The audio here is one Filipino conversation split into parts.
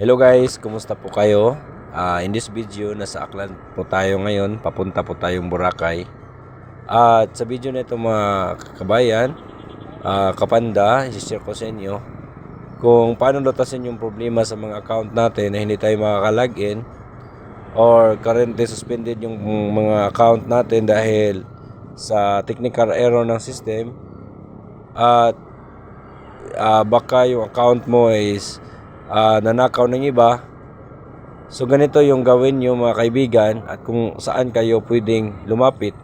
Hello guys, kumusta po kayo? In this video, nasa Aklan po tayo ngayon. Papunta po tayong Boracay. At sa video na ito mga kabayan, kapanda, i-share ko sa inyo kung paano lutasin yung problema sa mga account natin na hindi tayo makaka-login or currently suspended yung mga account natin dahil sa technical error ng system. At baka yung account mo is nanakaw ng iba. So ganito yung gawin nyo mga kaibigan at kung saan kayo pwedeng lumapit.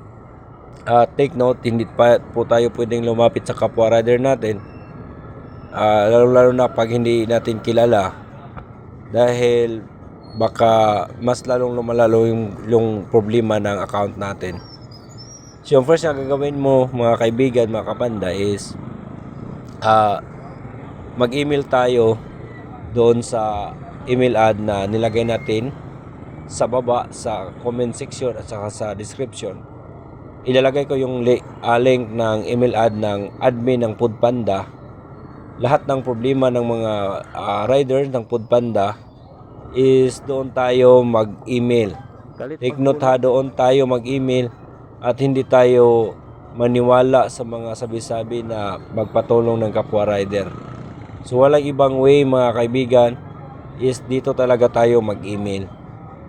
Take note, hindi pa po tayo pwedeng lumapit sa kapwa rider natin, lalo na pag hindi natin kilala, dahil baka mas lalong lumalalo yung problema ng account natin. So yung first na gagawin mo mga kaibigan, mga kapanda, is mag-email tayo doon sa email ad na nilagay natin sa baba sa comment section at saka sa description. Ilalagay ko yung link ng email ad ng admin ng Foodpanda. Lahat ng problema ng mga rider ng Foodpanda is doon tayo mag-email. Take note ha, doon tayo mag-email at hindi tayo maniwala sa mga sabi-sabi na magpatulong ng kapwa rider. So walang ibang way mga kaibigan, is dito talaga tayo mag-email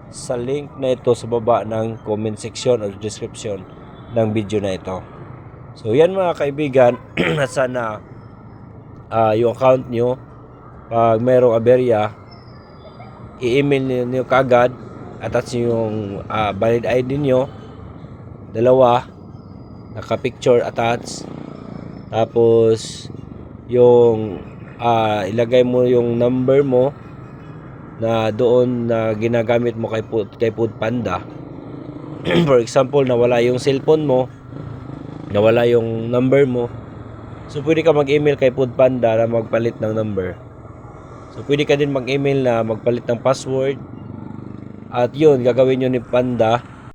sa link na ito sa baba ng comment section or description ng video na ito. So yan mga kaibigan, at sana yung account nyo, pag mayroong aberya, i-email nyo kagad, attach yung valid ID nyo, dalawa, naka-picture attach, tapos yung ilagay mo yung number mo na doon na ginagamit mo kay Foodpanda. For example, nawala yung cellphone mo, nawala yung number mo, so pwede ka mag-email kay Foodpanda na magpalit ng number. So pwede ka din mag-email na magpalit ng password, at yun gagawin nyo ni Panda